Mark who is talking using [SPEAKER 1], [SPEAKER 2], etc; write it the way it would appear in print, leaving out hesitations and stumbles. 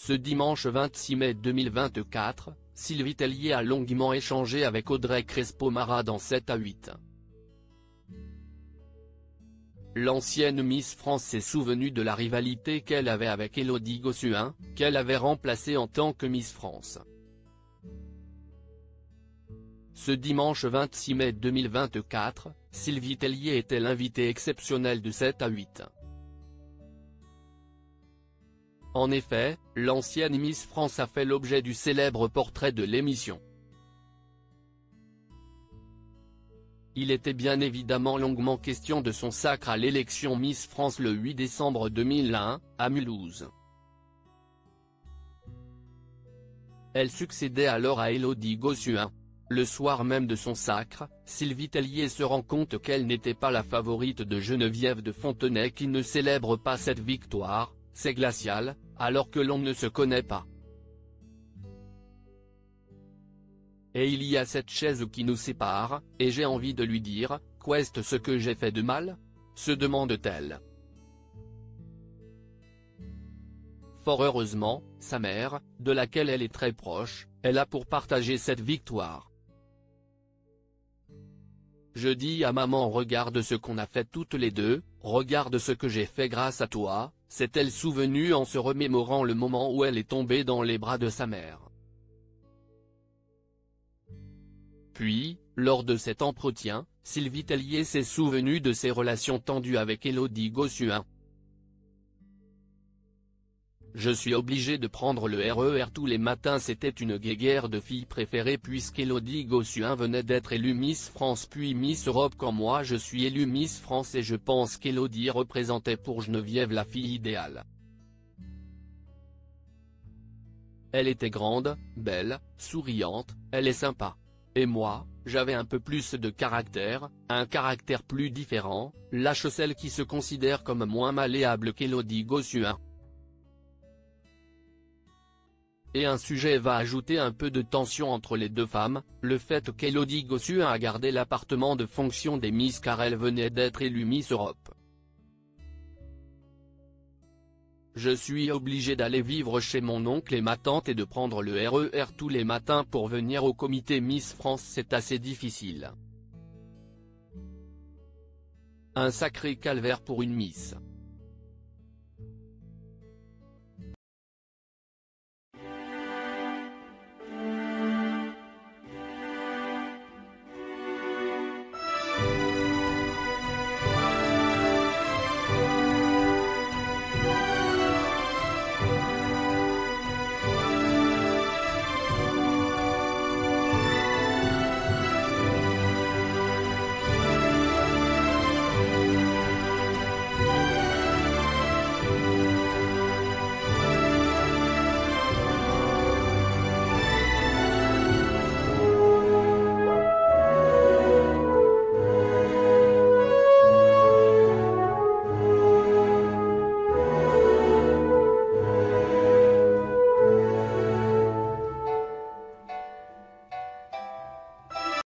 [SPEAKER 1] Ce dimanche 26 mai 2024, Sylvie Tellier a longuement échangé avec Audrey Crespo-Mara dans 7 à 8. L'ancienne Miss France s'est souvenue de la rivalité qu'elle avait avec Élodie Gossuin, qu'elle avait remplacée en tant que Miss France. Ce dimanche 26 mai 2024, Sylvie Tellier était l'invitée exceptionnelle de 7 à 8. En effet, l'ancienne Miss France a fait l'objet du célèbre portrait de l'émission. Il était bien évidemment longuement question de son sacre à l'élection Miss France le 8 décembre 2001, à Mulhouse. Elle succédait alors à Élodie Gossuin. Le soir même de son sacre, Sylvie Tellier se rend compte qu'elle n'était pas la favorite de Geneviève de Fontenay qui ne célèbre pas cette victoire. C'est glacial, alors que l'on ne se connaît pas. Et il y a cette chaise qui nous sépare, et j'ai envie de lui dire, qu'est-ce ce que j'ai fait de mal ? Se demande-t-elle. Fort heureusement, sa mère, de laquelle elle est très proche, est là pour partager cette victoire. Je dis à maman, regarde ce qu'on a fait toutes les deux, regarde ce que j'ai fait grâce à toi, s'est-elle souvenue en se remémorant le moment où elle est tombée dans les bras de sa mère. Puis, lors de cet entretien, Sylvie Tellier s'est souvenue de ses relations tendues avec Élodie Gossuin. Je suis obligée de prendre le RER tous les matins, c'était une guéguerre de fille préférée puisqu'Élodie Gossuin venait d'être élue Miss France puis Miss Europe quand moi je suis élue Miss France et je pense qu'Élodie représentait pour Geneviève la fille idéale. Elle était grande, belle, souriante, elle est sympa. Et moi, j'avais un peu plus de caractère, un caractère plus différent, lâche celle qui se considère comme moins malléable qu'Élodie Gossuin. Et un sujet va ajouter un peu de tension entre les deux femmes, le fait qu'Élodie Gossuin a gardé l'appartement de fonction des Miss car elle venait d'être élue Miss Europe. Je suis obligée d'aller vivre chez mon oncle et ma tante et de prendre le RER tous les matins pour venir au comité Miss France, c'est assez difficile. Un sacré calvaire pour une Miss.